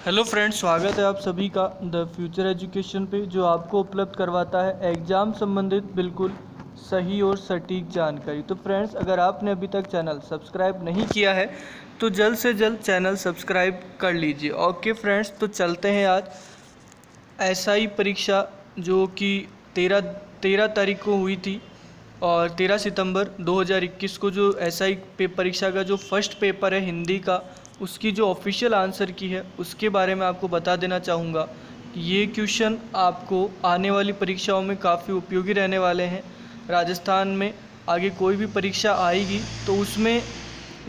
Hello friends, स्वागत है आप सभी का द फ्यूचर एजुकेशन पे, जो आपको उपलब्ध करवाता है एग्ज़ाम संबंधित बिल्कुल सही और सटीक जानकारी। तो फ्रेंड्स, अगर आपने अभी तक चैनल सब्सक्राइब नहीं किया है तो जल्द से जल्द चैनल सब्सक्राइब कर लीजिए। ओके फ्रेंड्स, तो चलते हैं आज एसआई परीक्षा जो कि 13 तारीख को हुई थी और 13 सितंबर 2021 को जो एसआई परीक्षा का जो फर्स्ट पेपर है हिंदी का, उसकी जो ऑफिशियल आंसर की है उसके बारे में आपको बता देना चाहूँगा कि ये क्वेश्चन आपको आने वाली परीक्षाओं में काफ़ी उपयोगी रहने वाले हैं। राजस्थान में आगे कोई भी परीक्षा आएगी तो उसमें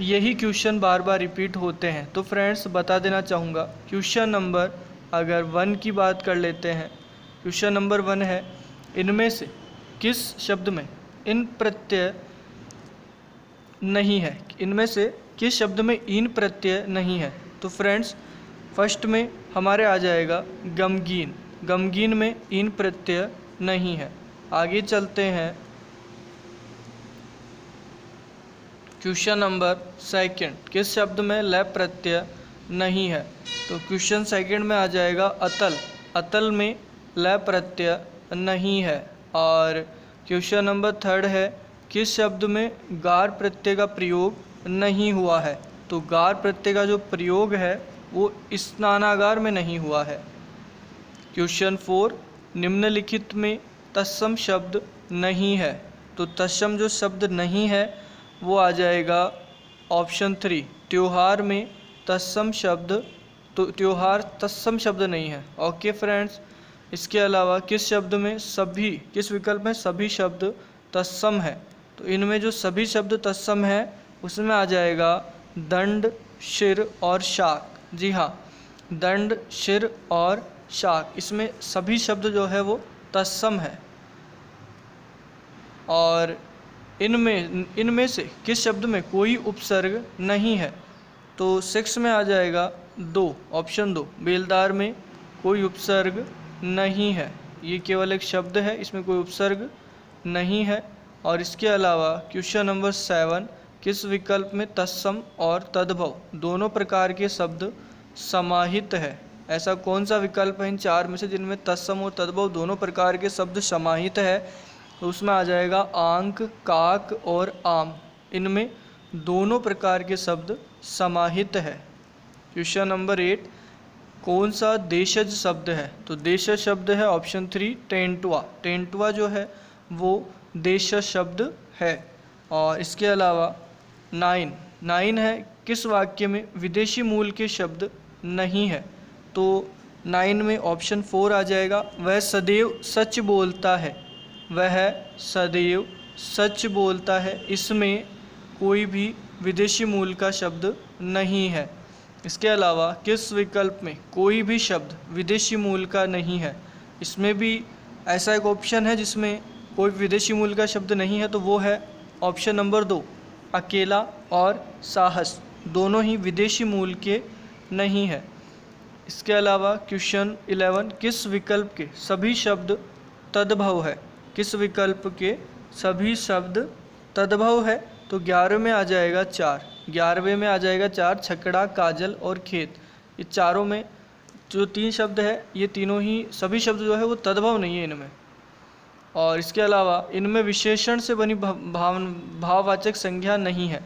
यही क्वेश्चन बार बार रिपीट होते हैं। तो फ्रेंड्स, बता देना चाहूँगा क्वेश्चन नंबर अगर 1 की बात कर लेते हैं। क्वेश्चन नंबर 1 है, इनमें से किस शब्द में इन प्रत्यय नहीं है? इनमें से किस शब्द में इन प्रत्यय नहीं है? तो फ्रेंड्स, फर्स्ट में हमारे आ जाएगा गमगीन। गमगीन में इन प्रत्यय नहीं है। आगे चलते हैं क्वेश्चन नंबर 2, किस शब्द में लय प्रत्यय नहीं है? तो क्वेश्चन 2 में आ जाएगा अतल। अतल में लय प्रत्यय नहीं है। और क्वेश्चन नंबर 3 है, किस शब्द में गार प्रत्यय का प्रयोग नहीं हुआ है? तो गार प्रत्यय का जो प्रयोग है वो स्नानागार में नहीं हुआ है। क्वेश्चन 4, निम्नलिखित में तत्सम शब्द नहीं है। तो तत्सम जो शब्द नहीं है वो आ जाएगा ऑप्शन 3, त्योहार में तत्सम शब्द। तो त्योहार तत्सम शब्द नहीं है। ओके फ्रेंड्स, इसके अलावा किस शब्द में सभी, किस विकल्प में सभी शब्द तत्सम है? तो इनमें जो सभी शब्द तत्सम है उसमें आ जाएगा दंड, शिर और शाक। जी हाँ, दंड, शिर और शाक, इसमें सभी शब्द जो है वो तत्सम है। और इनमें से किस शब्द में कोई उपसर्ग नहीं है? तो 6 में आ जाएगा 2, ऑप्शन 2, बेलदार में कोई उपसर्ग नहीं है। ये केवल एक शब्द है, इसमें कोई उपसर्ग नहीं है। और इसके अलावा क्वेश्चन नंबर 7, किस विकल्प में तत्सम और तद्भव दोनों प्रकार के शब्द समाहित है? ऐसा कौन सा विकल्प है इन 4 में से जिनमें तत्सम और तद्भव दोनों प्रकार के शब्द समाहित है? तो उसमें आ जाएगा आंक, काक और आम। इनमें दोनों प्रकार के शब्द समाहित है। क्वेश्चन नंबर 8, कौन सा देशज शब्द है? तो देशज शब्द है ऑप्शन 3, टेंटुआ। टेंटुआ जो है वो देशज शब्द है। और इसके अलावा 9 है, किस वाक्य में विदेशी मूल के शब्द नहीं है? तो 9 में ऑप्शन 4 आ जाएगा, वह सदैव सच बोलता है। वह सदैव सच बोलता है, इसमें कोई भी विदेशी मूल का शब्द नहीं है। इसके अलावा किस विकल्प में कोई भी शब्द विदेशी मूल का नहीं है? इसमें भी ऐसा एक ऑप्शन है जिसमें कोई विदेशी मूल का शब्द नहीं है, तो वो है ऑप्शन नंबर 2, अकेला और साहस, दोनों ही विदेशी मूल के नहीं है। इसके अलावा क्वेश्चन 11, किस विकल्प के सभी शब्द तद्भव है? किस विकल्प के सभी शब्द तद्भव है? तो 11 में आ जाएगा 4। 11वें में आ जाएगा 4, छकड़ा, काजल और खेत। ये चारों में जो 3 शब्द है, ये तीनों ही सभी शब्द जो है वो तद्भव नहीं है इनमें। और इसके अलावा इनमें विशेषण से बनी भाववाचक संज्ञा नहीं है।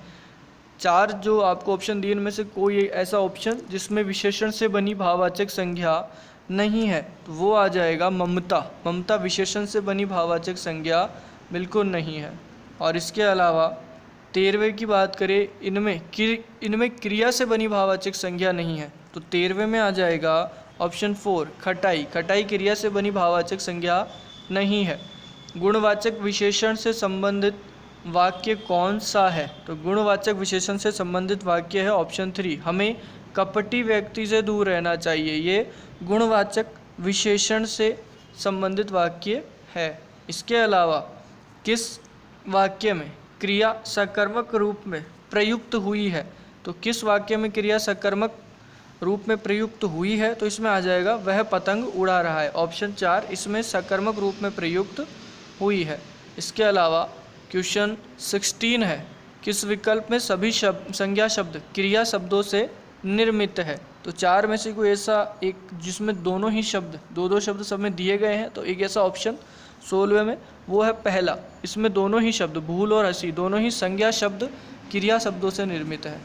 4 जो आपको ऑप्शन दिए इनमें से कोई ऐसा ऑप्शन जिसमें विशेषण से बनी भाववाचक संज्ञा नहीं है, तो वो आ जाएगा ममता। ममता विशेषण से बनी भाववाचक संज्ञा बिल्कुल नहीं है। और इसके अलावा 13वें की बात करें, इनमें क्रिया से बनी भाववाचक संज्ञा नहीं है। तो 13वें में आ जाएगा ऑप्शन 4, खटाई। खटाई क्रिया से बनी भाववाचक संज्ञा नहीं है। गुणवाचक विशेषण से संबंधित वाक्य कौन सा है? तो गुणवाचक विशेषण से संबंधित वाक्य है ऑप्शन 3, हमें कपटी व्यक्ति से दूर रहना चाहिए। ये गुणवाचक विशेषण से संबंधित वाक्य है। इसके अलावा किस वाक्य में क्रिया सकर्मक रूप में प्रयुक्त हुई है? तो किस वाक्य में क्रिया सकर्मक रूप में प्रयुक्त हुई है? तो इसमें आ जाएगा वह पतंग उड़ा रहा है। ऑप्शन 4 इसमें सकर्मक रूप में प्रयुक्त हुई है। इसके अलावा क्वेश्चन 16 है, किस विकल्प में सभी संज्ञा शब्द क्रिया शब्दों से निर्मित है। तो चार में से कोई ऐसा एक जिसमें दोनों ही शब्द दो शब्द सब में दिए गए हैं, तो एक ऐसा ऑप्शन 16वें में वो है पहला। इसमें दोनों ही शब्द भूल और हंसी दोनों ही संज्ञा शब्द क्रिया शब्दों से निर्मित है।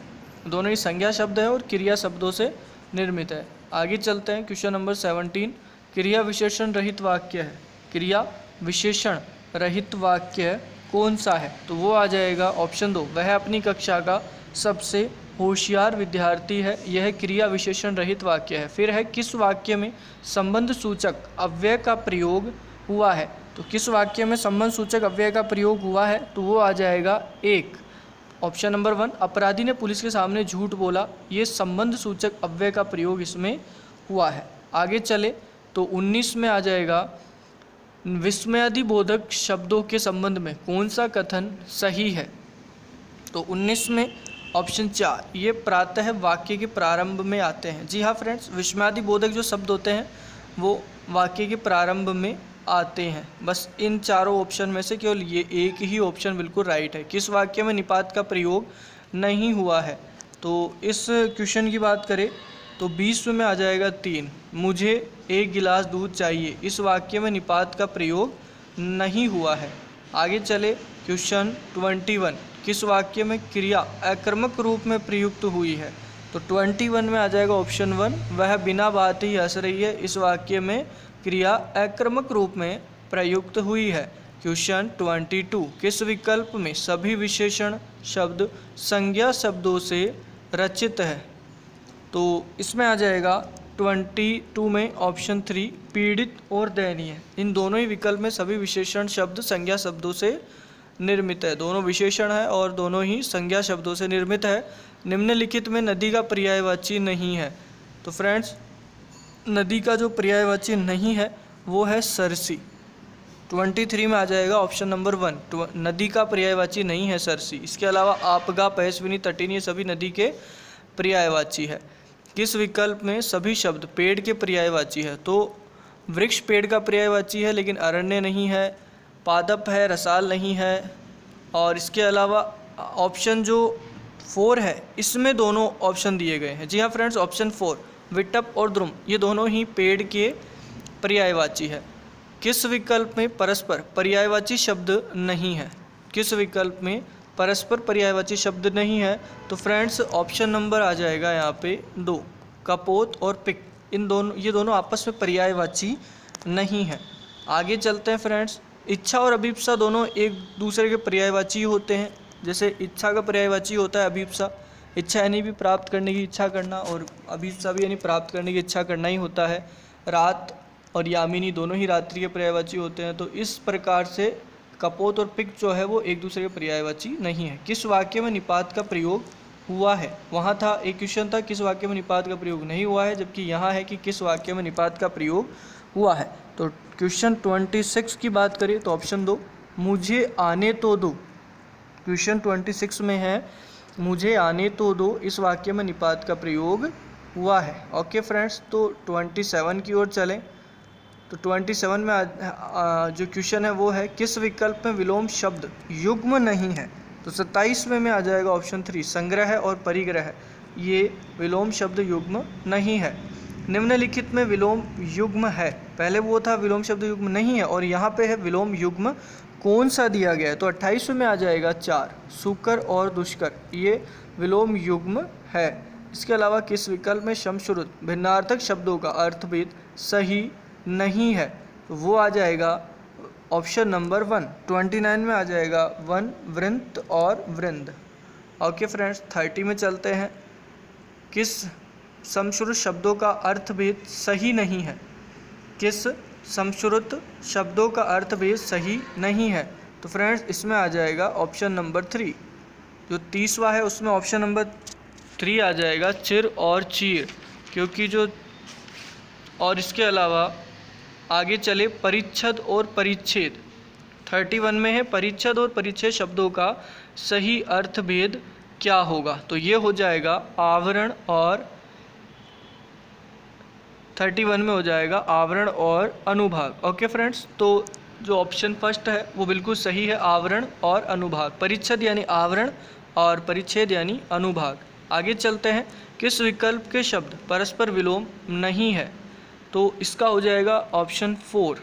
दोनों ही संज्ञा शब्द है और क्रिया शब्दों से निर्मित है। आगे चलते हैं, क्वेश्चन नंबर 17। क्रिया विशेषण रहित वाक्य है। क्रिया विशेषण रहित वाक्य कौन सा है? तो वो आ जाएगा ऑप्शन 2, वह अपनी कक्षा का सबसे होशियार विद्यार्थी है। यह क्रिया विशेषण रहित वाक्य है। फिर है, किस वाक्य में संबंध सूचक अव्यय का प्रयोग हुआ है? तो किस वाक्य में संबंध सूचक अव्यय का प्रयोग हुआ है? तो वो आ जाएगा 1, ऑप्शन नंबर 1, अपराधी ने पुलिस के सामने झूठ बोला। ये संबंध सूचक अव्यय का प्रयोग इसमें हुआ है। आगे चले तो 19 में आ जाएगा, विस्मयादिबोधक शब्दों के संबंध में कौन सा कथन सही है? तो 19 में ऑप्शन 4, ये प्रातः वाक्य के प्रारंभ में आते हैं। जी हाँ फ्रेंड्स, विस्मयादिबोधक जो शब्द होते हैं वो वाक्य के प्रारंभ में आते हैं। बस इन चारों ऑप्शन में से केवल ये एक ही ऑप्शन बिल्कुल राइट है। किस वाक्य में निपात का प्रयोग नहीं हुआ है? तो इस क्वेश्चन की बात करें तो 20 में आ जाएगा 3, मुझे 1 गिलास दूध चाहिए। इस वाक्य में निपात का प्रयोग नहीं हुआ है। आगे चले, क्वेश्चन 21, किस वाक्य में क्रिया आक्रामक रूप में प्रयुक्त हुई है? तो 21 में आ जाएगा ऑप्शन 1, वह बिना बात ही हंस रही है। इस वाक्य में क्रिया आक्रामक रूप में प्रयुक्त हुई है। क्वेश्चन 22, किस विकल्प में सभी विशेषण शब्द संज्ञा शब्दों से रचित है? तो इसमें आ जाएगा 22 में ऑप्शन 3, पीड़ित और दयनीय। इन दोनों ही विकल्प में सभी विशेषण शब्द संज्ञा शब्दों से निर्मित है। दोनों विशेषण है और दोनों ही संज्ञा शब्दों से निर्मित है। निम्नलिखित में नदी का पर्यायवाची नहीं है। तो फ्रेंड्स, नदी का जो पर्यायवाची नहीं है वो है सरसी। 23 में आ जाएगा ऑप्शन नंबर 1, नदी का पर्यायवाची नहीं है सरसी। इसके अलावा आपगा, पयस्विनी, तटिनी, ये सभी नदी के पर्यायवाची है। किस विकल्प में सभी शब्द पेड़ के पर्यायवाची है? तो वृक्ष पेड़ का पर्यायवाची है लेकिन अरण्य नहीं है, पादप है, रसाल नहीं है। और इसके अलावा ऑप्शन जो 4 है इसमें दोनों ऑप्शन दिए गए हैं। जी हाँ फ्रेंड्स, ऑप्शन 4, विटप और द्रुम, ये दोनों ही पेड़ के पर्यायवाची है। किस विकल्प में परस्पर पर्यायवाची शब्द नहीं है? किस विकल्प में परस्पर पर्यायवाची शब्द नहीं है? तो फ्रेंड्स, ऑप्शन नंबर आ जाएगा यहाँ पे 2, कपोत और पिक। ये दोनों आपस में पर्यायवाची नहीं है। आगे चलते हैं फ्रेंड्स, इच्छा और अभिप्सा दोनों एक दूसरे के पर्यायवाची होते हैं। जैसे इच्छा का पर्यायवाची होता है अभिप्सा। इच्छा यानी भी प्राप्त करने की इच्छा करना, और अभिप्सा भी यानी प्राप्त करने की इच्छा करना ही होता है। रात और यामिनी दोनों ही रात्रि के पर्यायवाची होते हैं। तो इस प्रकार से कपोत और पिक जो है वो एक दूसरे के पर्यायवाची नहीं है। किस वाक्य में निपात का प्रयोग हुआ है? वहाँ था एक क्वेश्चन था किस वाक्य में निपात का प्रयोग नहीं हुआ है, जबकि यहाँ है कि किस वाक्य में निपात का प्रयोग हुआ है। तो क्वेश्चन 26 की बात करें तो ऑप्शन 2, मुझे आने तो दो। क्वेश्चन 26 में है मुझे आने तो दो, इस वाक्य में निपात का प्रयोग हुआ है। ओके फ्रेंड्स, तो 27 की ओर चलें। तो 27 में जो क्वेश्चन है वो है, किस विकल्प में विलोम शब्द युग्म नहीं है? तो 27वें में आ जाएगा ऑप्शन 3, संग्रह और परिग्रह, ये विलोम शब्द युग्म नहीं है। निम्नलिखित में विलोम युग्म है, पहले वो था विलोम शब्द युग्म नहीं है और यहाँ पे है विलोम युग्म कौन सा दिया गया है? तो 28वें में आ जाएगा 4, सुकर और दुष्कर, ये विलोम युग्म है। इसके अलावा किस विकल्प में शमश्रुत भिन्नार्थक शब्दों का अर्थभेद सही नहीं है? तो वो आ जाएगा ऑप्शन नंबर 1। 29 में आ जाएगा वन, वृंत और वृंद। ओके फ्रेंड्स, 30 में चलते हैं। किस समश्रुत शब्दों का अर्थभेद सही नहीं है? किस समश्रुत शब्दों का अर्थभेद सही नहीं है? तो फ्रेंड्स, इसमें आ जाएगा ऑप्शन नंबर 3। जो 30वां है उसमें ऑप्शन नंबर 3 आ जाएगा, चिर और चीर, क्योंकि जो और इसके अलावा आगे चले परिच्छद और परिच्छेद। 31 में है परिच्छद और परिच्छेद शब्दों का सही अर्थभेद क्या होगा? तो ये हो जाएगा आवरण, और 31 में हो जाएगा आवरण और अनुभाग। ओके फ्रेंड्स, तो जो ऑप्शन फर्स्ट है वो बिल्कुल सही है, आवरण और अनुभाग। परिच्छद यानी आवरण और परिच्छेद यानी अनुभाग। आगे चलते हैं, किस विकल्प के शब्द परस्पर विलोम नहीं है? तो इसका हो जाएगा ऑप्शन 4।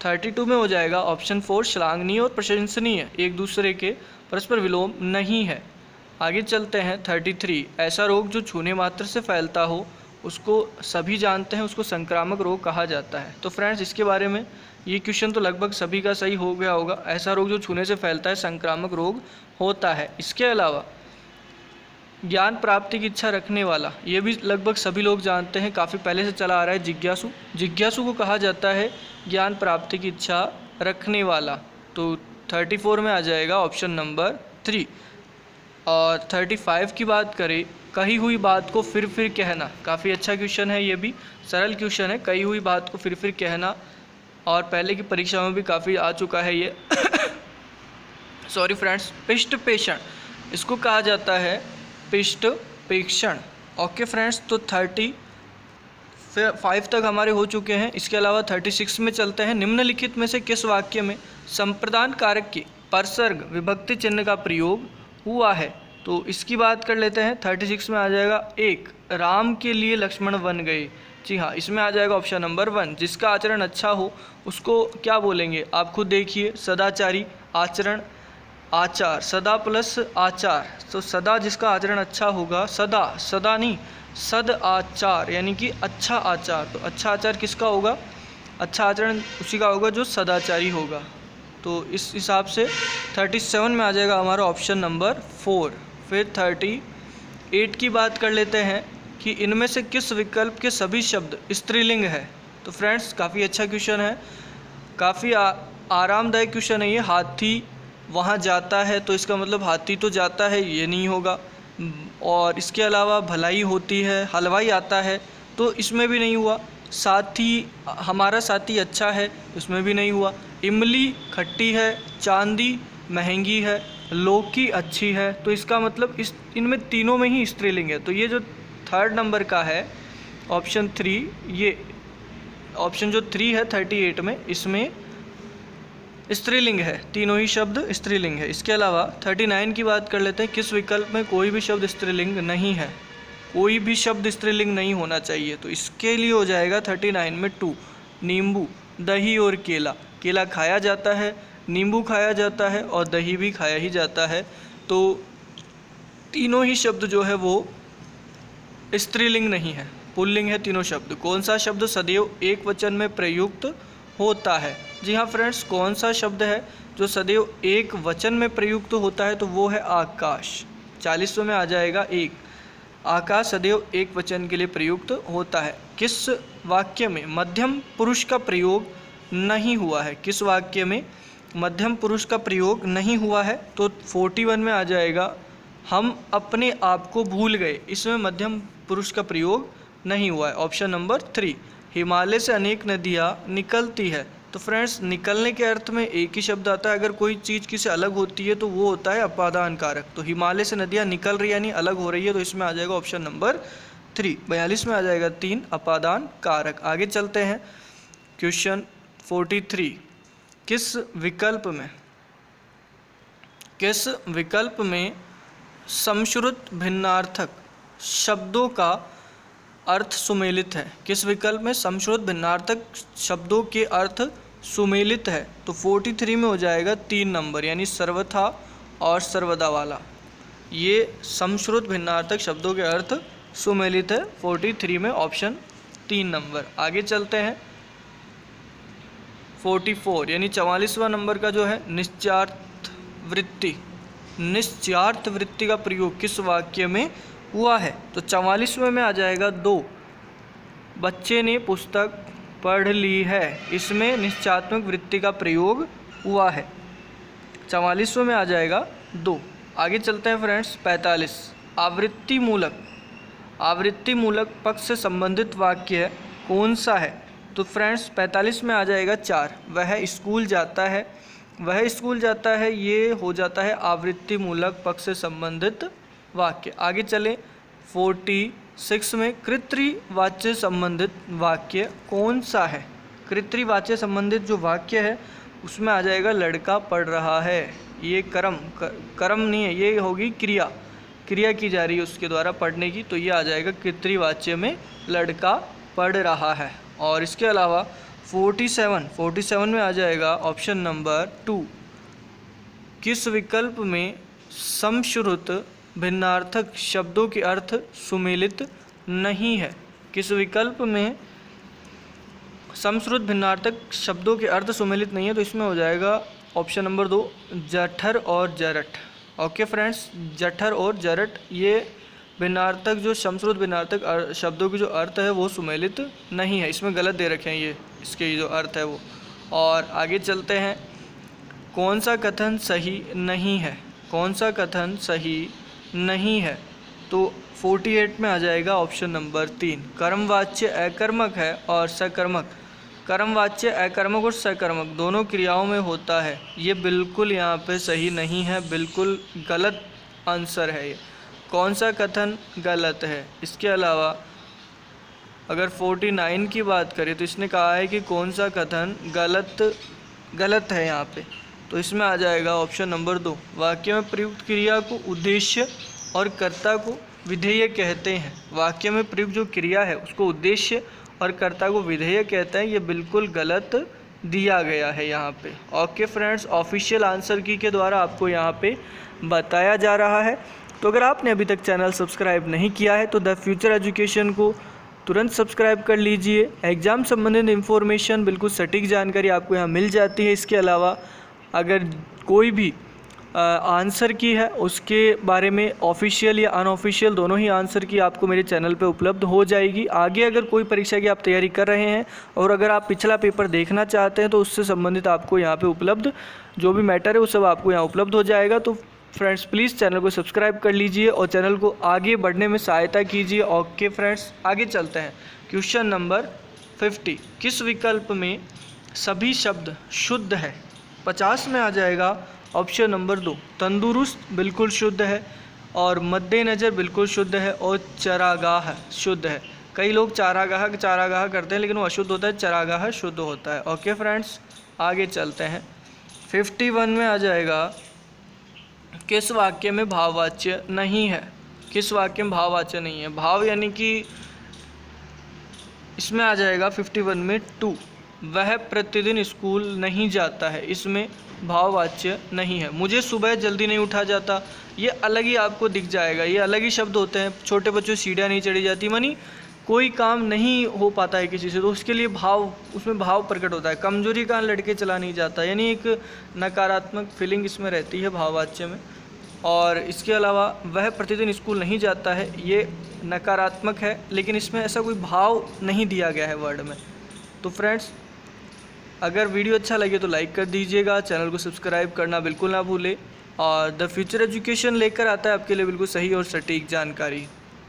32 में हो जाएगा ऑप्शन 4, श्लाघनीय और प्रशंसनीय एक दूसरे के परस्पर विलोम नहीं है। आगे चलते हैं 33, ऐसा रोग जो छूने मात्र से फैलता हो उसको सभी जानते हैं, उसको संक्रामक रोग कहा जाता है। तो फ्रेंड्स इसके बारे में ये क्वेश्चन तो लगभग सभी का सही हो गया होगा। ऐसा रोग जो छूने से फैलता है संक्रामक रोग होता है। इसके अलावा ज्ञान प्राप्ति की इच्छा रखने वाला, ये भी लगभग सभी लोग जानते हैं, काफ़ी पहले से चला आ रहा है, जिज्ञासु। जिज्ञासु को कहा जाता है ज्ञान प्राप्ति की इच्छा रखने वाला। तो 34 में आ जाएगा ऑप्शन नंबर 3। और 35 की बात करें, कही हुई बात को फिर कहना, काफ़ी अच्छा क्वेश्चन है, ये भी सरल क्वेश्चन है। कही हुई बात को फिर कहना, और पहले की परीक्षा में भी काफ़ी आ चुका है ये सॉरी फ्रेंड्स। पिष्ट पेषण, इसको कहा जाता है पिष्ट पेषण। ओके फ्रेंड्स, तो 35 तक हमारे हो चुके हैं। इसके अलावा 36 में चलते हैं, निम्नलिखित में से किस वाक्य में संप्रदान कारक की परसर्ग विभक्ति चिन्ह का प्रयोग हुआ है? तो इसकी बात कर लेते हैं। 36 में आ जाएगा 1, राम के लिए लक्ष्मण बन गए। जी हाँ, इसमें आ जाएगा ऑप्शन नंबर 1, जिसका आचरण अच्छा हो उसको क्या बोलेंगे? आप खुद देखिए, सदाचारी, आचरण, आचार, सदा प्लस आचार, तो सदा जिसका आचरण अच्छा होगा, सदा नहीं, सद आचार यानी कि अच्छा आचार। तो अच्छा आचार किसका होगा? अच्छा आचरण उसी का होगा जो सदाचारी होगा। तो इस हिसाब से 37 में आ जाएगा हमारा ऑप्शन नंबर 4। फिर 38 की बात कर लेते हैं कि इनमें से किस विकल्प के सभी शब्द स्त्रीलिंग है? तो फ्रेंड्स काफ़ी अच्छा क्वेश्चन है, काफ़ी आरामदायक क्वेश्चन है ये। हाथी वहाँ जाता है, तो इसका मतलब हाथी तो जाता है, ये नहीं होगा। और इसके अलावा भलाई होती है, हलवाई आता है, तो इसमें भी नहीं हुआ। साथी, हमारा साथी अच्छा है, इसमें भी नहीं हुआ। इमली खट्टी है, चांदी महंगी है, लौकी अच्छी है, तो इसका मतलब इनमें तीनों में ही स्त्रीलिंग है। तो ये जो 3rd नंबर का है ऑप्शन 3, ये ऑप्शन जो 3 है 38 में, इसमें स्त्रीलिंग है, तीनों ही शब्द स्त्रीलिंग है। इसके अलावा 39 की बात कर लेते हैं, किस विकल्प में कोई भी शब्द स्त्रीलिंग नहीं है? कोई भी शब्द स्त्रीलिंग नहीं होना चाहिए। तो इसके लिए हो जाएगा 39 में 2, नींबू, दही और केला। केला खाया जाता है, नींबू खाया जाता है और दही भी खाया ही जाता है। तो तीनों ही शब्द जो है वो स्त्रीलिंग नहीं है, पुल्लिंग है तीनों शब्द। कौन सा शब्द सदैव एक वचन में प्रयुक्त होता है? जी हाँ फ्रेंड्स, कौन सा शब्द है जो सदैव एक वचन में प्रयुक्त होता है? तो वो है आकाश। 40 में आ जाएगा 1, आकाश सदैव एक वचन के लिए प्रयुक्त होता है। किस वाक्य में मध्यम पुरुष का प्रयोग नहीं हुआ है? किस वाक्य में मध्यम पुरुष का प्रयोग नहीं हुआ है? तो 41 में आ जाएगा, हम अपने आप को भूल गए। इसमें मध्यम पुरुष का प्रयोग नहीं हुआ है, ऑप्शन नंबर 3। हिमालय से अनेक नदियाँ निकलती है। तो फ्रेंड्स, निकलने के अर्थ में एक ही शब्द आता है, अगर कोई चीज़ किसी अलग होती है तो वो होता है अपादान कारक। तो हिमालय से नदियाँ निकल रही है यानी अलग हो रही है, तो इसमें आ जाएगा ऑप्शन नंबर 3। 42 में आ जाएगा 3, अपादान कारक। आगे चलते हैं, क्वेश्चन 43, किस विकल्प में समश्रुत भिन्नार्थक शब्दों का अर्थ सुमेलित है? किस विकल्प में समश्रुत भिन्नार्थक शब्दों के अर्थ सुमेलित है? तो 43 में हो जाएगा 3 नंबर, यानी सर्वथा और सर्वदा वाला। ये समश्रुत भिन्नार्थक शब्दों के अर्थ सुमेलित है 43 में, ऑप्शन 3 नंबर। आगे चलते हैं 44 यानी 44वां नंबर का जो है निश्चार्थ वृत्ति। निश्चार्थ वृत्ति का प्रयोग किस वाक्य में हुआ है? तो 44वें में आ जाएगा 2, बच्चे ने पुस्तक पढ़ ली है। इसमें निश्चयात्मक वृत्ति का प्रयोग हुआ है। 44वें में आ जाएगा 2। आगे चलते हैं फ्रेंड्स 45, आवृत्ति मूलक पक्ष से संबंधित वाक्य कौन सा है? तो फ्रेंड्स 45 में आ जाएगा 4, वह स्कूल जाता है। वह स्कूल जाता है, ये हो जाता है आवृत्ति मूलक पक्ष से संबंधित वाक्य। आगे चलें 46 में, कृत्रिवाच्य संबंधित वाक्य कौन सा है? कृत्रिवाच्य संबंधित जो वाक्य है उसमें आ जाएगा लड़का पढ़ रहा है। ये कर्म नहीं है, ये होगी क्रिया। क्रिया की जा रही है उसके द्वारा पढ़ने की, तो ये आ जाएगा कर्तृवाच्य में लड़का पढ़ रहा है। और इसके अलावा 47 में आ जाएगा ऑप्शन नंबर 2। किस विकल्प में समश्रुत भिन्नार्थक शब्दों के अर्थ सुमेलित नहीं है? किस विकल्प में समश्रुत भिन्नार्थक शब्दों के अर्थ सुमेलित नहीं है? तो इसमें हो जाएगा ऑप्शन नंबर 2, जठर और जरठ। ओके फ्रेंड्स, जठर और जरठ ये भिन्नार्थक जो समश्रुत भिन्नार्थक शब्दों की जो अर्थ है वो सुमेलित नहीं है, इसमें गलत दे रखे हैं ये इसके जो अर्थ है वो। और आगे चलते हैं, कौन सा कथन सही नहीं है? कौन सा कथन सही नहीं है? तो 48 में आ जाएगा ऑप्शन नंबर 3, कर्मवाच्य अकर्मक है और सकर्मक। कर्मवाच्य अकर्मक और सकर्मक दोनों क्रियाओं में होता है, ये बिल्कुल यहाँ पे सही नहीं है, बिल्कुल गलत आंसर है ये। कौन सा कथन गलत है? इसके अलावा अगर 49 की बात करें तो इसने कहा है कि कौन सा कथन गलत है यहाँ पे, तो इसमें आ जाएगा ऑप्शन नंबर 2, वाक्य में प्रयुक्त क्रिया को उद्देश्य और कर्ता को विधेय कहते हैं। वाक्य में प्रयुक्त जो क्रिया है उसको उद्देश्य और कर्ता को विधेय कहते हैं, ये बिल्कुल गलत दिया गया है यहाँ पे। ओके फ्रेंड्स, ऑफिशियल आंसर की के द्वारा आपको यहाँ पे बताया जा रहा है। तो अगर आपने अभी तक चैनल सब्सक्राइब नहीं किया है तो द फ्यूचर एजुकेशन को तुरंत सब्सक्राइब कर लीजिए। एग्ज़ाम संबंधित इन्फॉर्मेशन, बिल्कुल सटीक जानकारी आपको यहाँ मिल जाती है। इसके अलावा अगर कोई भी आंसर की है उसके बारे में ऑफिशियल या अनऑफिशियल दोनों ही आंसर की आपको मेरे चैनल पे उपलब्ध हो जाएगी। आगे अगर कोई परीक्षा की आप तैयारी कर रहे हैं और अगर आप पिछला पेपर देखना चाहते हैं तो उससे संबंधित आपको यहाँ पे उपलब्ध जो भी मैटर है वो सब आपको यहाँ उपलब्ध हो जाएगा। तो फ्रेंड्स प्लीज़ चैनल को सब्सक्राइब कर लीजिए और चैनल को आगे बढ़ने में सहायता कीजिए। ओके फ्रेंड्स, आगे चलते हैं। क्वेश्चन नंबर 50, किस विकल्प में सभी शब्द शुद्ध है? 50 में आ जाएगा ऑप्शन नंबर 2, तंदुरुस्त बिल्कुल शुद्ध है और मद्देनज़र बिल्कुल शुद्ध है और चरागाह शुद्ध है। कई लोग चारागाह करते हैं लेकिन वो अशुद्ध होता है, चरागाह शुद्ध होता है। ओके फ्रेंड्स, आगे चलते हैं। 51 में आ जाएगा, किस वाक्य में भाववाच्य नहीं है? किस वाक्य में भाववाच्य नहीं है? भाव यानी कि इसमें आ जाएगा 51 में 2, वह प्रतिदिन स्कूल नहीं जाता है, इसमें भाववाच्य नहीं है। मुझे सुबह जल्दी नहीं उठा जाता, ये अलग ही आपको दिख जाएगा, ये अलग ही शब्द होते हैं। छोटे बच्चों सीढ़ियाँ नहीं चढ़ी जाती, मानी कोई काम नहीं हो पाता है किसी से, तो उसके लिए भाव, उसमें भाव प्रकट होता है। कमजोरी का लड़के चला नहीं जाता, यानी एक नकारात्मक फीलिंग इसमें रहती है भाववाच्य में। और इसके अलावा वह प्रतिदिन स्कूल नहीं जाता है, ये नकारात्मक है लेकिन इसमें ऐसा कोई भाव नहीं दिया गया है वर्ड में। तो फ्रेंड्स अगर वीडियो अच्छा लगे तो लाइक कर दीजिएगा, चैनल को सब्सक्राइब करना बिल्कुल ना भूलें। और द फ्यूचर एजुकेशन लेकर आता है आपके लिए बिल्कुल सही और सटीक जानकारी।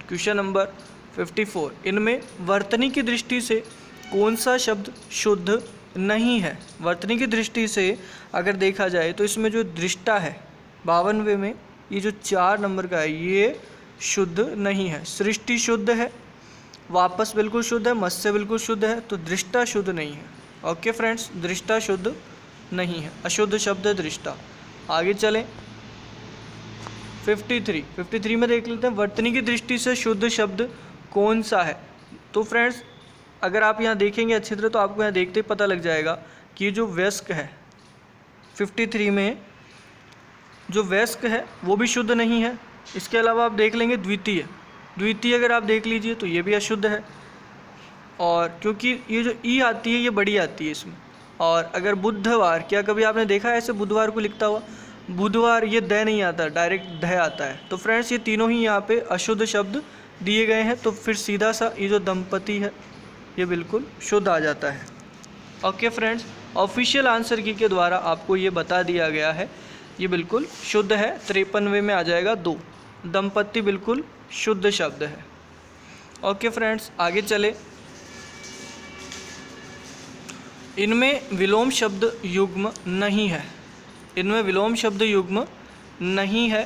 क्वेश्चन नंबर 54, इनमें वर्तनी की दृष्टि से कौन सा शब्द शुद्ध नहीं है? वर्तनी की दृष्टि से अगर देखा जाए तो इसमें जो दृष्टा है 52वें में, ये जो 4 नंबर का है ये शुद्ध नहीं है। सृष्टि शुद्ध है, वापस बिल्कुल शुद्ध है, मत्स्य बिल्कुल शुद्ध है, तो दृष्टा शुद्ध नहीं है। ओके फ्रेंड्स, दृष्टा शुद्ध नहीं है, अशुद्ध शब्द है दृष्टा। आगे चलें 53 में देख लेते हैं, वर्तनी की दृष्टि से शुद्ध शब्द कौन सा है? तो फ्रेंड्स अगर आप यहाँ देखेंगे अच्छी तरह तो आपको यहाँ देखते ही पता लग जाएगा कि जो वयस्क है 53 में जो वयस्क है वो भी शुद्ध नहीं है। इसके अलावा आप देख लेंगे द्वितीय अगर आप देख लीजिए तो ये भी अशुद्ध है, और क्योंकि ये जो ई आती है ये बड़ी आती है इसमें। और अगर बुधवार, क्या कभी आपने देखा है ऐसे बुधवार को लिखता हुआ? बुधवार ये द नहीं आता, डायरेक्ट ध आता है। तो फ्रेंड्स ये तीनों ही यहाँ पे अशुद्ध शब्द दिए गए हैं, तो फिर सीधा सा ये जो दंपति है ये बिल्कुल शुद्ध आ जाता है। ओके फ्रेंड्स, ऑफिशियल आंसर की के द्वारा आपको ये बता दिया गया है, ये बिल्कुल शुद्ध है। 53वें में आ जाएगा 2, दंपति बिल्कुल शुद्ध शब्द है। ओके फ्रेंड्स, आगे चले। इनमें विलोम शब्द युग्म नहीं है, इनमें विलोम शब्द युग्म नहीं है,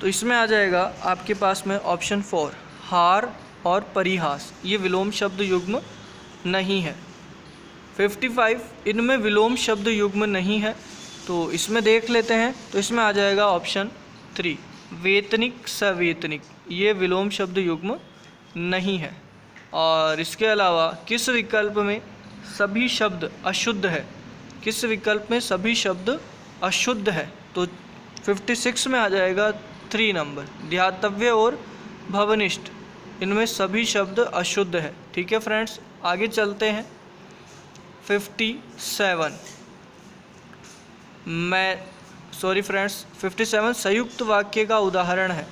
तो इसमें आ जाएगा आपके पास में ऑप्शन 4, हार और परिहास, ये विलोम शब्द युग्म नहीं है। 55, इनमें विलोम शब्द युग्म नहीं है, तो इसमें देख लेते हैं, तो इसमें आ जाएगा ऑप्शन 3, वेतनिक, सवेतनिक, ये विलोम शब्द युग्म नहीं है। और इसके अलावा किस विकल्प में सभी शब्द अशुद्ध है? किस विकल्प में सभी शब्द अशुद्ध है? तो 56 में आ जाएगा 3 नंबर, ध्यातव्य और भवनिष्ठ, इनमें सभी शब्द अशुद्ध है। ठीक है फ्रेंड्स, आगे चलते हैं। 57 57 संयुक्त वाक्य का उदाहरण है।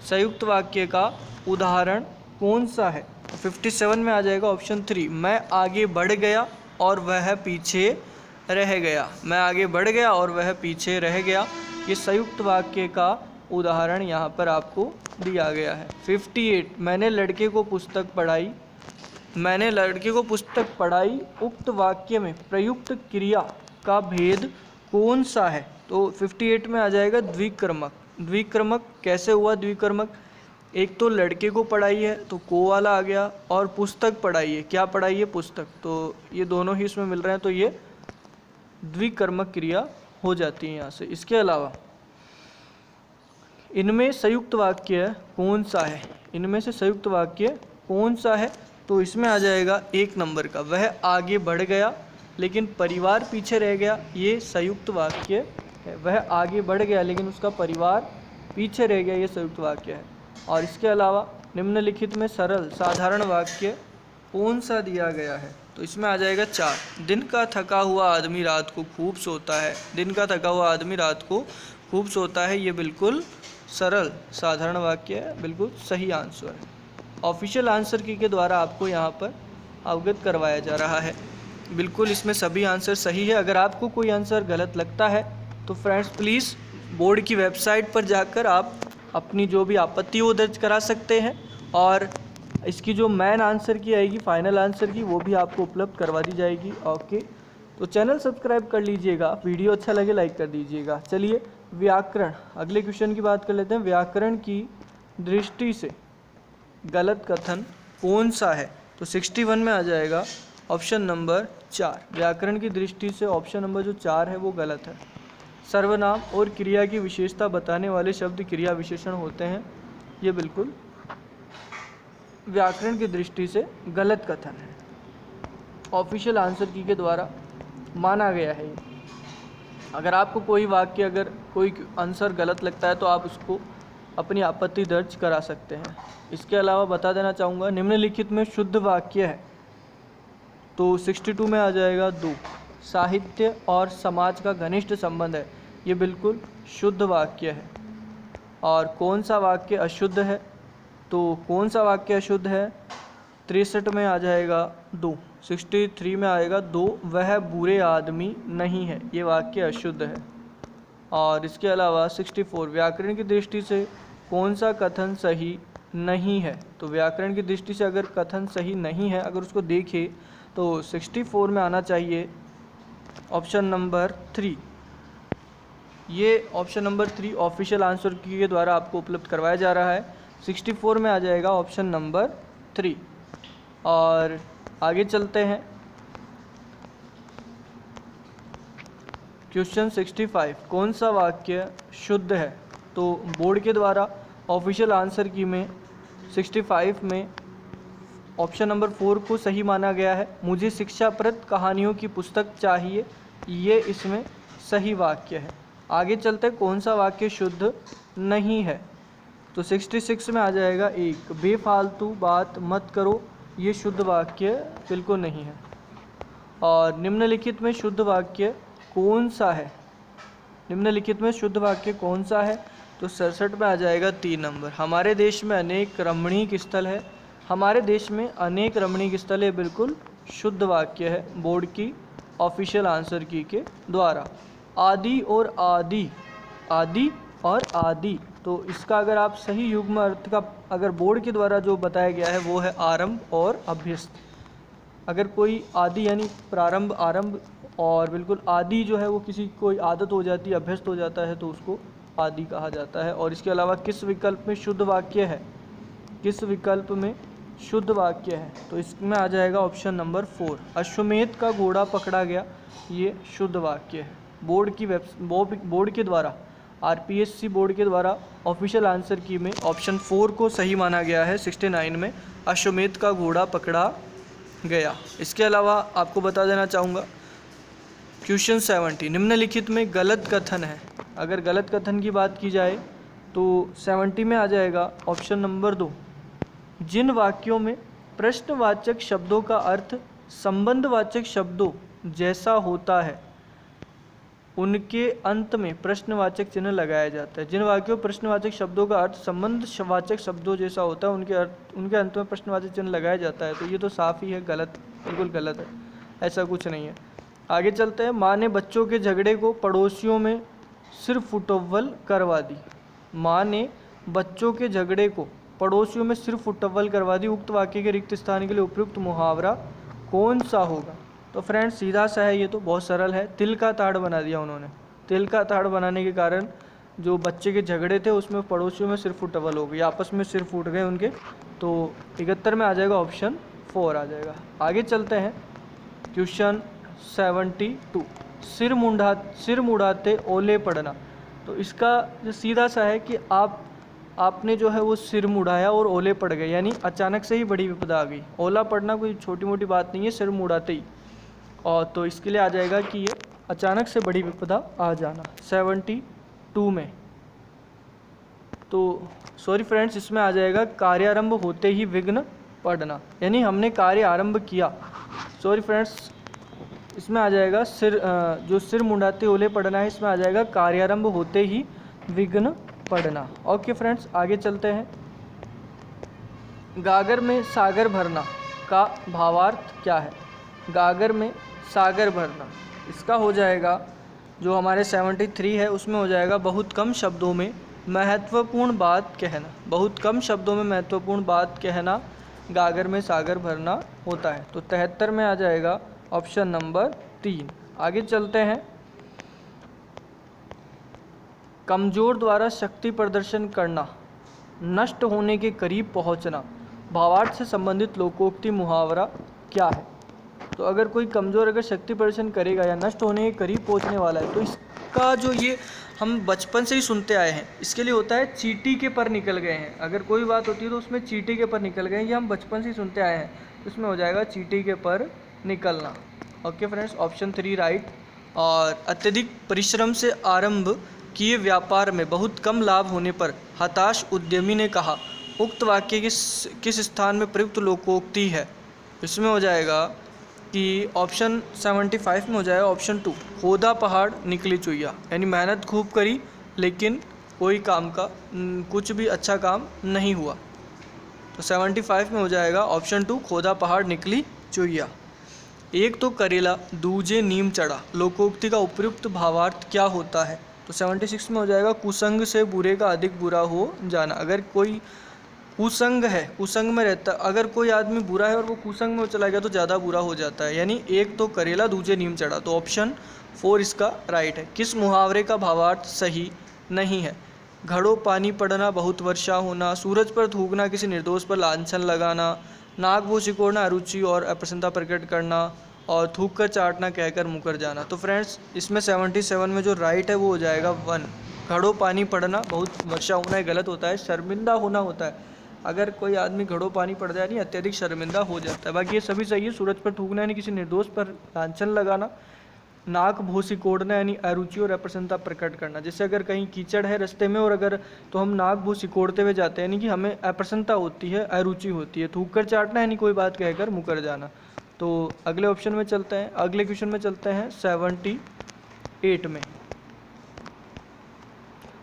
संयुक्त वाक्य का उदाहरण कौन सा है? 57 में आ जाएगा ऑप्शन 3, मैं आगे बढ़ गया और वह पीछे रह गया। मैं आगे बढ़ गया और वह पीछे रह गया, ये संयुक्त वाक्य का उदाहरण यहाँ पर आपको दिया गया है। 58 मैंने लड़के को पुस्तक पढ़ाई। मैंने लड़के को पुस्तक पढ़ाई उक्त वाक्य में प्रयुक्त क्रिया का भेद कौन सा है? तो 58 में आ जाएगा द्विक्रमक। द्विक्रमक कैसे हुआ द्विक्रमक? एक तो लड़के को पढ़ाई है तो को वाला आ गया, और पुस्तक पढ़ाई है, क्या पढ़ाई है? पुस्तक। तो ये दोनों ही इसमें मिल रहे हैं, तो ये द्विकर्मक क्रिया हो जाती है यहाँ से। इसके अलावा इनमें संयुक्त वाक्य कौन सा है? इनमें से संयुक्त वाक्य कौन सा है? तो इसमें आ जाएगा 1 नंबर का, वह आगे बढ़ गया लेकिन परिवार पीछे रह गया, ये संयुक्त वाक्य है। वह आगे बढ़ गया लेकिन उसका परिवार पीछे रह गया, ये संयुक्त वाक्य है। और इसके अलावा निम्नलिखित में सरल साधारण वाक्य कौन सा दिया गया है? तो इसमें आ जाएगा 4, दिन का थका हुआ आदमी रात को खूब सोता है। दिन का थका हुआ आदमी रात को खूब सोता है, ये बिल्कुल सरल साधारण वाक्य है, बिल्कुल सही आंसर है। ऑफिशियल आंसर की के द्वारा आपको यहाँ पर अवगत करवाया जा रहा है। बिल्कुल इसमें सभी आंसर सही है। अगर आपको कोई आंसर गलत लगता है तो फ्रेंड्स प्लीज़ बोर्ड की वेबसाइट पर जाकर आप अपनी जो भी आपत्ति वो दर्ज करा सकते हैं, और इसकी जो मेन आंसर की आएगी, फाइनल आंसर की, वो भी आपको उपलब्ध करवा दी जाएगी। ओके, तो चैनल सब्सक्राइब कर लीजिएगा, वीडियो अच्छा लगे लाइक कर दीजिएगा। चलिए व्याकरण, अगले क्वेश्चन की बात कर लेते हैं। व्याकरण की दृष्टि से गलत कथन कौन सा है? तो 61 में आ जाएगा ऑप्शन नंबर 4। व्याकरण की दृष्टि से ऑप्शन नंबर जो 4 है वो गलत है। सर्वनाम और क्रिया की विशेषता बताने वाले शब्द क्रिया विशेषण होते हैं, ये बिल्कुल व्याकरण की दृष्टि से गलत कथन है। ऑफिशियल आंसर की के द्वारा माना गया है ये। अगर आपको कोई वाक्य, अगर कोई आंसर गलत लगता है तो आप उसको अपनी आपत्ति दर्ज करा सकते हैं। इसके अलावा बता देना चाहूँगा, निम्नलिखित में शुद्ध वाक्य है। तो 62 में आ जाएगा 2, साहित्य और समाज का घनिष्ठ संबंध है, ये बिल्कुल शुद्ध वाक्य है। और कौन सा वाक्य अशुद्ध है? तो कौन सा वाक्य अशुद्ध है? 63 में आ जाएगा 2, 63 में आएगा 2, वह बुरे आदमी नहीं है, ये वाक्य अशुद्ध है। और इसके अलावा 64, व्याकरण की दृष्टि से कौन सा कथन सही नहीं है? तो व्याकरण की दृष्टि से अगर कथन सही नहीं है, अगर उसको देखें तो 64 में आना चाहिए ऑप्शन नंबर 3। ये ऑप्शन नंबर 3 ऑफिशियल आंसर की के द्वारा आपको उपलब्ध करवाया जा रहा है। 64 में आ जाएगा ऑप्शन नंबर 3। और आगे चलते हैं, क्वेश्चन 65, कौन सा वाक्य शुद्ध है? तो बोर्ड के द्वारा ऑफिशियल आंसर की में 65 में ऑप्शन नंबर 4 को सही माना गया है। मुझे शिक्षाप्रद कहानियों की पुस्तक चाहिए, ये इसमें सही वाक्य है। आगे चलते हैं, कौन सा वाक्य शुद्ध नहीं है? तो 66 में आ जाएगा 1, बेफालतू बात मत करो, ये शुद्ध वाक्य बिल्कुल नहीं है। और निम्नलिखित में शुद्ध वाक्य कौन सा है? निम्नलिखित में शुद्ध वाक्य कौन सा है? तो 67 में आ जाएगा 3 नंबर, हमारे देश में अनेक रमणीक स्थल है। हमारे देश में अनेक रमणीक स्थल है, बिल्कुल शुद्ध वाक्य है बोर्ड की ऑफिशियल आंसर की के द्वारा। आदि और आदि, आदि और आदि, तो इसका अगर आप सही युग्म अर्थ का अगर बोर्ड के द्वारा जो बताया गया है वो है आरंभ और अभ्यस्त। अगर कोई आदि यानी प्रारंभ, आरंभ, और बिल्कुल आदि जो है वो किसी कोई आदत हो जाती है, अभ्यस्त हो जाता है, तो उसको आदि कहा जाता है। और इसके अलावा किस विकल्प में शुद्ध वाक्य है? किस विकल्प में शुद्ध वाक्य है? तो इसमें आ जाएगा ऑप्शन नंबर 4, अश्वमेध का घोड़ा पकड़ा गया, ये शुद्ध वाक्य है। बोर्ड के द्वारा आरपीएससी बोर्ड के द्वारा ऑफिशियल आंसर की में ऑप्शन 4 को सही माना गया है। 69 में अश्वमेध का घोड़ा पकड़ा गया। इसके अलावा आपको बता देना चाहूँगा क्वेश्चन 70 निम्नलिखित में गलत कथन है। अगर गलत कथन की बात की जाए तो 70 में आ जाएगा ऑप्शन नंबर 2, जिन वाक्यों में प्रश्नवाचक शब्दों का अर्थ संबंधवाचक शब्दों जैसा होता है उनके अंत में प्रश्नवाचक चिन्ह लगाया जाता है। जिन वाक्यों प्रश्नवाचक शब्दों का अर्थ संबंधवाचक शब्दों जैसा होता है उनके अंत में प्रश्नवाचक चिन्ह लगाया जाता है। तो ये तो साफ ही है गलत, बिल्कुल गलत है, ऐसा कुछ नहीं है। आगे चलते हैं। माँ ने बच्चों के झगड़े को पड़ोसियों में सिर फुटव्वल करवा दी। माँ ने बच्चों के झगड़े को पड़ोसियों में सिर फुटव्वल करवा दी। उक्त वाक्य के रिक्त स्थान के लिए उपयुक्त मुहावरा कौन सा होगा? तो फ्रेंड्स सीधा सा है, ये तो बहुत सरल है। तिल का ताड़ बना दिया उन्होंने। तिल का ताड़ बनाने के कारण जो बच्चे के झगड़े थे उसमें पड़ोसियों में सिर फुटव्वल हो गई, आपस में सिर फूट गए उनके। तो 71 में आ जाएगा ऑप्शन 4 आ जाएगा। आगे चलते हैं क्वेश्चन 72 सिर मुड़ाते ओले पड़ना। तो इसका जो सीधा सा है कि आपने जो है वो सिर मुड़ाया और ओले पड़ गए, यानी अचानक से ही बड़ी विपदा आ गई। ओला पड़ना कोई छोटी मोटी बात नहीं है, सिर मुड़ाते ही। और तो इसके लिए आ जाएगा कि ये अचानक से बड़ी विपदा आ जाना 72 में। तो सॉरी फ्रेंड्स, इसमें आ जाएगा कार्यारंभ होते ही विघ्न पड़ना, यानी हमने कार्य आरंभ किया। सॉरी फ्रेंड्स, इसमें आ जाएगा जो सिर मुंडाते ओले पड़ना है, इसमें आ जाएगा कार्यारंभ होते ही विघ्न पड़ना। ओके फ्रेंड्स, आगे चलते हैं। गागर में सागर भरना का भावार्थ क्या है? गागर में सागर भरना, इसका हो जाएगा जो हमारे 73 है उसमें हो जाएगा बहुत कम शब्दों में महत्वपूर्ण बात कहना। बहुत कम शब्दों में महत्वपूर्ण बात कहना गागर में सागर भरना होता है। तो 73 में आ जाएगा ऑप्शन नंबर 3। आगे चलते हैं। कमजोर द्वारा शक्ति प्रदर्शन करना, नष्ट होने के करीब पहुंचना, भावार्थ से संबंधित लोकोक्ति मुहावरा क्या है? तो अगर कोई कमज़ोर अगर शक्ति प्रदर्शन करेगा या नष्ट होने के करीब पहुंचने वाला है, तो इसका जो ये हम बचपन से ही सुनते आए हैं, इसके लिए होता है चींटी के पर निकल गए हैं। अगर कोई बात होती है तो उसमें चींटी के पर निकल गए हैं, ये हम बचपन से ही सुनते आए हैं। इसमें हो जाएगा चींटी के पर निकलना। Okay friends, option 3 right. और अत्यधिक परिश्रम से आरंभ किए व्यापार में बहुत कम लाभ होने पर हताश उद्यमी ने कहा, उक्त वाक्य किस स्थान में प्रयुक्त लोकोक्ति है? इसमें हो जाएगा कि ऑप्शन 75 में हो जाएगा ऑप्शन 2, खोदा पहाड़ निकली चुईया, यानी मेहनत खूब करी लेकिन कोई काम का कुछ भी अच्छा काम नहीं हुआ। तो 75 में हो जाएगा ऑप्शन 2, खोदा पहाड़ निकली चुईया। एक तो करेला दूजे नीम चढ़ा, लोकोक्ति का उपयुक्त भावार्थ क्या होता है? तो 76 में हो जाएगा कुसंग से बुरे का अधिक बुरा हो जाना। अगर कोई कुसंग है, कुसंग में रहता, अगर कोई आदमी बुरा है और वो कुसंग में चला गया तो ज़्यादा बुरा हो जाता है, यानी एक तो करेला दूजे नीम चढ़ा। तो ऑप्शन 4 इसका राइट है। किस मुहावरे का भावार्थ सही नहीं है? घड़ों पानी पड़ना, बहुत वर्षा होना, सूरज पर थूकना, किसी निर्दोष पर लांछन लगाना, नाक भू सिकोड़ना, अरुचि और अप्रसन्नता प्रकट करना, और थूक कर चाटना, कहकर मुकर जाना। तो फ्रेंड्स इसमें 77 में जो राइट है वो हो जाएगा 1, घड़ों पानी पड़ना, बहुत वर्षा होना गलत होता है, शर्मिंदा होना होता है। अगर कोई आदमी घड़ों पानी पड़ जाए नहीं अत्यधिक शर्मिंदा हो जाता है। बाकी ये सभी सही है। सूरज पर थूकना यानी किसी निर्दोष पर लांछन लगाना, नाक भू सिकोड़ना यानी अरुचि और अप्रसन्नता प्रकट करना। जैसे अगर कहीं कीचड़ है रास्ते में और अगर तो हम नाक भू सिकोड़ते हुए जाते हैं, यानी कि हमें अप्रसन्नता होती है, अरुचि होती है। थूक कर चाटना यानी कोई बात कहकर मुकर जाना। तो अगले ऑप्शन में चलते हैं, अगले क्वेश्चन में चलते हैं 78 में।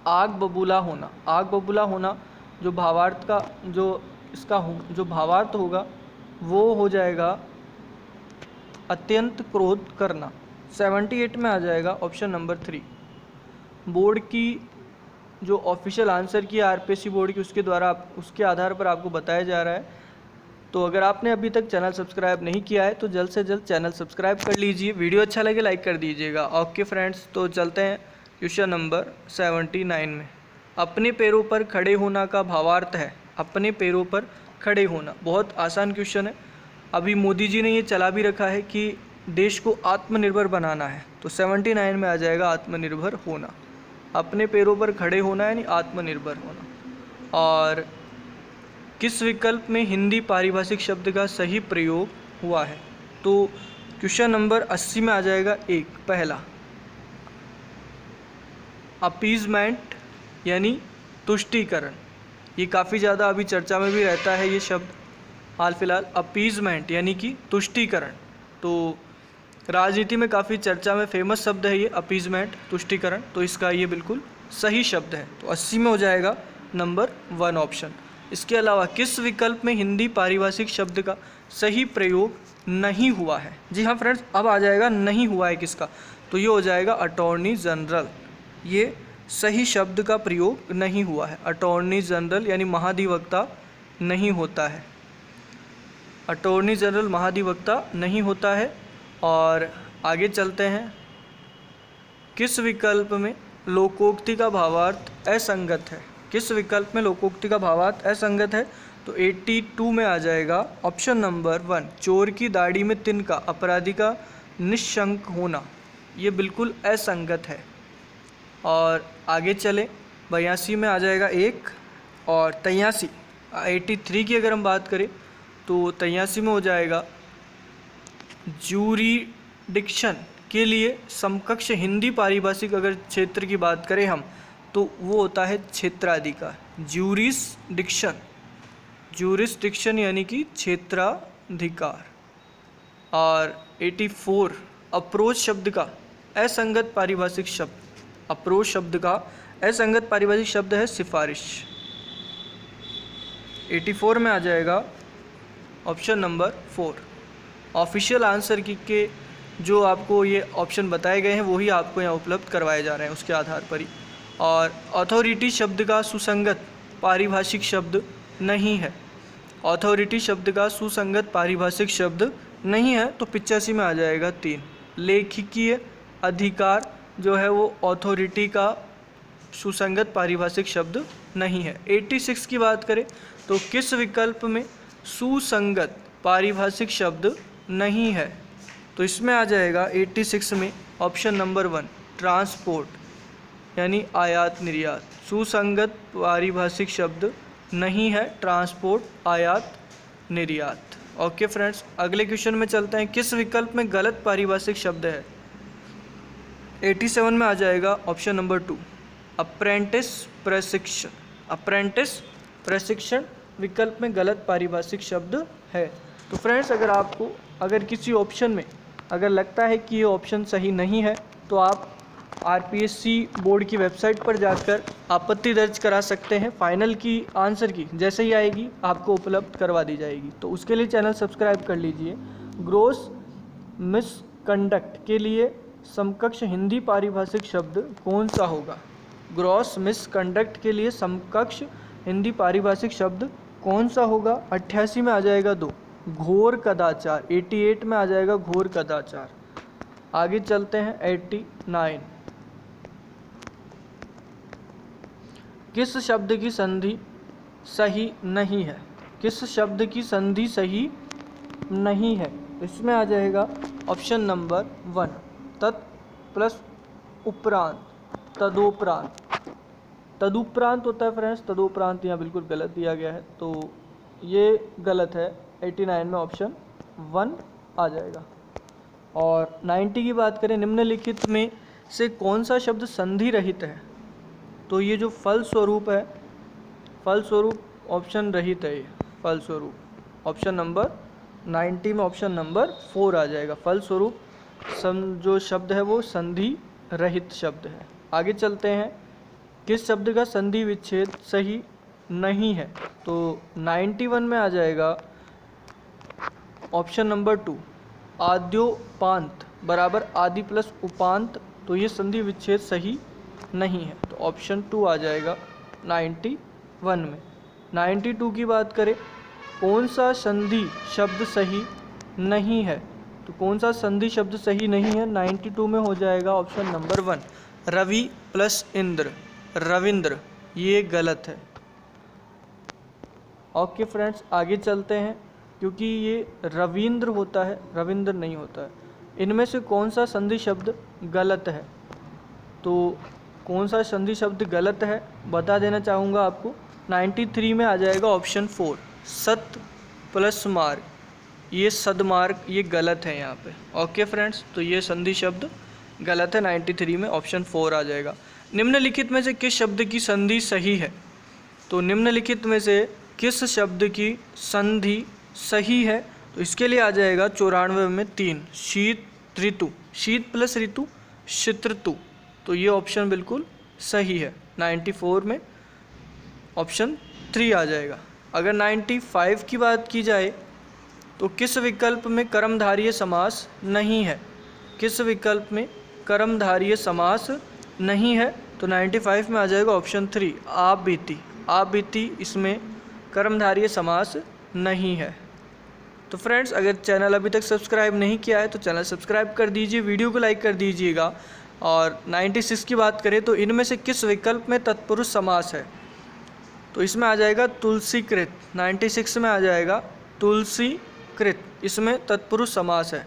आग बबूला होना, आग बबूला होना जो भावार्थ का जो भावार्थ होगा वो हो जाएगा अत्यंत क्रोध करना। 78 में आ जाएगा ऑप्शन नंबर 3। बोर्ड की जो ऑफिशियल आंसर की आरपीएससी बोर्ड की उसके द्वारा उसके आधार पर आपको बताया जा रहा है। तो अगर आपने अभी तक चैनल सब्सक्राइब नहीं किया है तो जल्द से जल्द चैनल सब्सक्राइब कर लीजिए। वीडियो अच्छा लगे लाइक कर दीजिएगा। ओके फ्रेंड्स, तो चलते हैं क्वेश्चन नंबर 79 में। अपने पैरों पर खड़े होना का भावार्थ है। अपने पैरों पर खड़े होना बहुत आसान क्वेश्चन है। अभी मोदी जी ने ये चला भी रखा है कि देश को आत्मनिर्भर बनाना है। तो 79 में आ जाएगा आत्मनिर्भर होना। अपने पैरों पर खड़े होना यानी आत्मनिर्भर होना। और किस विकल्प में हिंदी पारिभाषिक शब्द का सही प्रयोग हुआ है? तो क्वेश्चन नंबर 80 में आ जाएगा एक पहला, अपीजमेंट यानी तुष्टीकरण। ये काफ़ी ज़्यादा अभी चर्चा में भी रहता है ये शब्द हाल फिलहाल, अपीजमेंट यानी कि तुष्टीकरण। तो राजनीति में काफ़ी चर्चा में फेमस शब्द है ये अपीजमेंट, तुष्टीकरण। तो इसका ये बिल्कुल सही शब्द है। तो 80 में हो जाएगा नंबर 1 ऑप्शन। इसके अलावा किस विकल्प में हिंदी पारिभाषिक शब्द का सही प्रयोग नहीं हुआ है? जी हाँ फ्रेंड्स, अब आ जाएगा नहीं हुआ है किसका, तो ये हो जाएगा अटॉर्नी जनरल। ये सही शब्द का प्रयोग नहीं हुआ है। अटॉर्नी जनरल यानी महाधिवक्ता नहीं होता है, अटॉर्नी जनरल महाधिवक्ता नहीं होता है। और आगे चलते हैं, किस विकल्प में लोकोक्ति का भावार्थ असंगत है? किस विकल्प में लोकोक्ति का भावार्थ असंगत है? तो 82 में आ जाएगा ऑप्शन नंबर 1, चोर की दाढ़ी में तिनका, अपराधी का निशंक होना। ये बिल्कुल असंगत है। और आगे चले, 82 में आ जाएगा एक, और 83 की अगर हम बात करें तो 83 में हो जाएगा ज्यूरिडिक्शन के लिए समकक्ष हिंदी पारिभाषिक अगर क्षेत्र की बात करें हम, तो वो होता है क्षेत्राधिकार। ज्यूरिसडिक्शन, ज्यूरिसडिक्शन यानी कि क्षेत्राधिकार। और 84, अप्रोच शब्द का असंगत पारिभाषिक शब्द, अप्रोच शब्द का असंगत पारिभाषिक शब्द है सिफारिश। 84 में आ जाएगा ऑप्शन नंबर 4। ऑफिशियल आंसर की के जो आपको ये ऑप्शन बताए गए हैं वही आपको यहाँ उपलब्ध करवाए जा रहे हैं उसके आधार पर ही। और अथॉरिटी शब्द का सुसंगत पारिभाषिक शब्द नहीं है, अथॉरिटी शब्द का सुसंगत पारिभाषिक शब्द नहीं है। तो 85 में आ जाएगा 3, लेखकीय अधिकार जो है वो अथॉरिटी का सुसंगत पारिभाषिक शब्द नहीं है। 86 की बात करें तो किस विकल्प में सुसंगत पारिभाषिक शब्द नहीं है? तो इसमें आ जाएगा 86 में ऑप्शन नंबर 1, ट्रांसपोर्ट यानी आयात निर्यात। सुसंगत पारिभाषिक शब्द नहीं है ट्रांसपोर्ट, आयात निर्यात। ओके फ्रेंड्स, अगले क्वेश्चन में चलते हैं, किस विकल्प में गलत पारिभाषिक शब्द है? 87 में आ जाएगा ऑप्शन नंबर 2, अप्रेंटिस प्रशिक्षण। अप्रेंटिस प्रशिक्षण विकल्प में गलत पारिभाषिक शब्द है। तो फ्रेंड्स, अगर किसी ऑप्शन में अगर लगता है कि ये ऑप्शन सही नहीं है तो आप आरपीएससी बोर्ड की वेबसाइट पर जाकर आपत्ति दर्ज करा सकते हैं। फाइनल की आंसर की जैसे ही आएगी आपको उपलब्ध करवा दी जाएगी। तो उसके लिए चैनल सब्सक्राइब कर लीजिए। ग्रॉस मिसकंडक्ट के लिए समकक्ष हिंदी पारिभाषिक शब्द कौन सा होगा? ग्रॉस मिसकंडक्ट के लिए समकक्ष हिंदी पारिभाषिक शब्द कौन सा होगा? 88 में आ जाएगा 2, घोर कदाचार। 88 में आ जाएगा घोर कदाचार। आगे चलते हैं 89, किस शब्द की संधि सही नहीं है? किस शब्द की संधि सही नहीं है? इसमें आ जाएगा ऑप्शन नंबर 1, तत् प्लस उपरांत, तदोपरांत। तदुपरांत होता है फ्रेंड्स, तदोपरांत यहाँ बिल्कुल गलत दिया गया है, तो ये गलत है। 89 में ऑप्शन 1 आ जाएगा। और 90 की बात करें, निम्नलिखित में से कौन सा शब्द संधि रहित है? तो ये जो फलस्वरूप है, फलस्वरूप ऑप्शन रहित है। ये फलस्वरूप ऑप्शन नंबर 90 में ऑप्शन नंबर 4 आ जाएगा। फलस्वरूप जो शब्द है वो संधि रहित शब्द है। आगे चलते हैं, किस शब्द का संधि विच्छेद सही नहीं है? तो 91 में आ जाएगा ऑप्शन नंबर 2, आद्योपांत बराबर आदि प्लस उपांत। तो ये संधि विच्छेद सही नहीं है, तो ऑप्शन 2 आ जाएगा 91 में। 92 की बात करें, कौन सा संधि शब्द सही नहीं है? तो कौन सा संधि शब्द सही नहीं है? 92 में हो जाएगा option number 1, Ravi plus Indra, Ravindra. ये गलत है। ओके फ्रेंड्स, आगे चलते हैं, क्योंकि ये रविंद्र होता है, रविंद्र नहीं होता है। इनमें से कौन सा संधि शब्द गलत है? तो कौन सा संधि शब्द गलत है बता देना चाहूँगा आपको। 93 में आ जाएगा ऑप्शन 4 सत प्लस मार्ग, ये सदमार्ग ये गलत है यहाँ पे। ओके फ्रेंड्स, तो ये संधि शब्द गलत है, 93 में ऑप्शन 4 आ जाएगा। निम्नलिखित में से किस शब्द की संधि सही है? तो निम्नलिखित में से किस शब्द की संधि सही है? तो इसके लिए आ जाएगा 94 में 3 शीत ऋतु, शीत प्लस ऋतु शीत ऋतु, तो ये ऑप्शन बिल्कुल सही है। 94 में ऑप्शन 3 आ जाएगा। अगर 95 की बात की जाए तो किस विकल्प में कर्मधारय समास नहीं है? किस विकल्प में कर्मधारय समास नहीं है? तो 95 में आ जाएगा ऑप्शन 3 आप बीती, आप बीती इसमें कर्मधारय समास नहीं है। तो फ्रेंड्स, अगर चैनल अभी तक सब्सक्राइब नहीं किया है तो चैनल सब्सक्राइब कर दीजिए, वीडियो को लाइक कर दीजिएगा। और 96 की बात करें तो इनमें से किस विकल्प में तत्पुरुष समास है? तो इसमें आ जाएगा तुलसीकृत, 96 में आ जाएगा तुलसीकृत, इसमें तत्पुरुष समास है।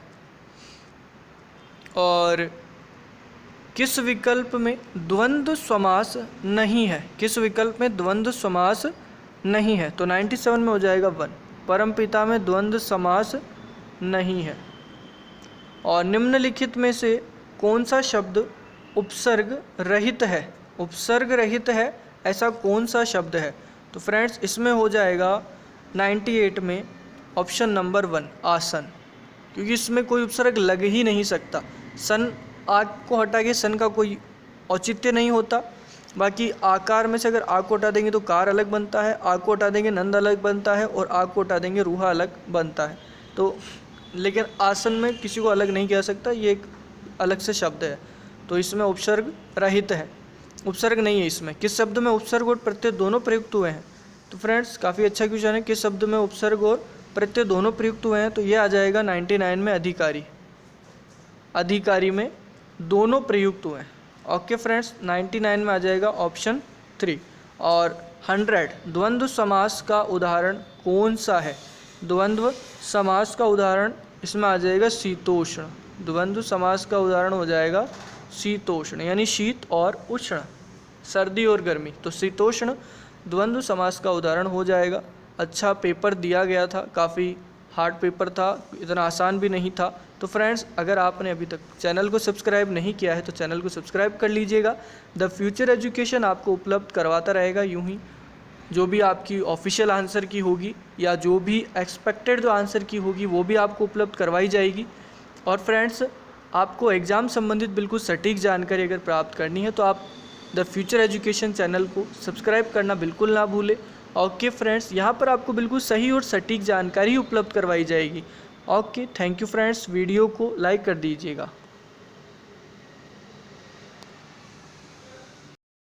और किस विकल्प में द्वंद्व समास नहीं है? किस विकल्प में द्वंद्व समास नहीं है? तो 97 में हो जाएगा 1 परमपिता में द्वंद्व समास नहीं है। और निम्नलिखित में से कौन सा शब्द उपसर्ग रहित है? उपसर्ग रहित है ऐसा कौन सा शब्द है? तो फ्रेंड्स, इसमें हो जाएगा 98 में ऑप्शन नंबर 1 आसन, क्योंकि इसमें कोई उपसर्ग लग ही नहीं सकता। सन आग को हटा के सन का कोई औचित्य नहीं होता। बाकी आकार में से अगर आग को हटा देंगे तो कार अलग बनता है, आग को हटा देंगे नंद अलग बनता है, और आग को हटा देंगे रूहा अलग बनता है। तो लेकिन आसन में किसी को अलग नहीं कह सकता, ये एक अलग से शब्द है। तो इसमें उपसर्ग रहित है, उपसर्ग नहीं है इसमें। किस शब्द में उपसर्ग और प्रत्यय दोनों प्रयुक्त हुए हैं? तो फ्रेंड्स, काफ़ी अच्छा क्वेश्चन है, किस शब्द में उपसर्ग और प्रत्यय दोनों प्रयुक्त हुए हैं? तो ये आ जाएगा 99 में अधिकारी, अधिकारी में दोनों प्रयुक्त हुए हैं। ओके फ्रेंड्स, 99 में आ जाएगा ऑप्शन 3। और 100 द्वंद्व समास का उदाहरण कौन सा है? द्वंद्व समास का उदाहरण इसमें आ जाएगा शीतोष्ण, द्वंद्व समास का उदाहरण हो जाएगा शीतोष्ण, यानी शीत और उष्ण, सर्दी और गर्मी। तो शीतोष्ण द्वंद्व समास का उदाहरण हो जाएगा। अच्छा पेपर दिया गया था, काफ़ी हार्ड पेपर था, इतना आसान भी नहीं था। तो फ्रेंड्स, अगर आपने अभी तक चैनल को सब्सक्राइब नहीं किया है तो चैनल को सब्सक्राइब कर लीजिएगा। द फ्यूचर एजुकेशन आपको उपलब्ध करवाता रहेगा यूं ही, जो भी आपकी ऑफिशियल आंसर की होगी या जो भी एक्सपेक्टेड जो आंसर की होगी वो भी आपको उपलब्ध करवाई जाएगी। और फ्रेंड्स, आपको एग्ज़ाम संबंधित बिल्कुल सटीक जानकारी अगर प्राप्त करनी है तो आप द फ्यूचर एजुकेशन चैनल को सब्सक्राइब करना बिल्कुल ना भूलें। ओके फ्रेंड्स, यहाँ पर आपको बिल्कुल सही और सटीक जानकारी उपलब्ध करवाई जाएगी। Okay, thank you friends, video को लाइक कर दीजिएगा।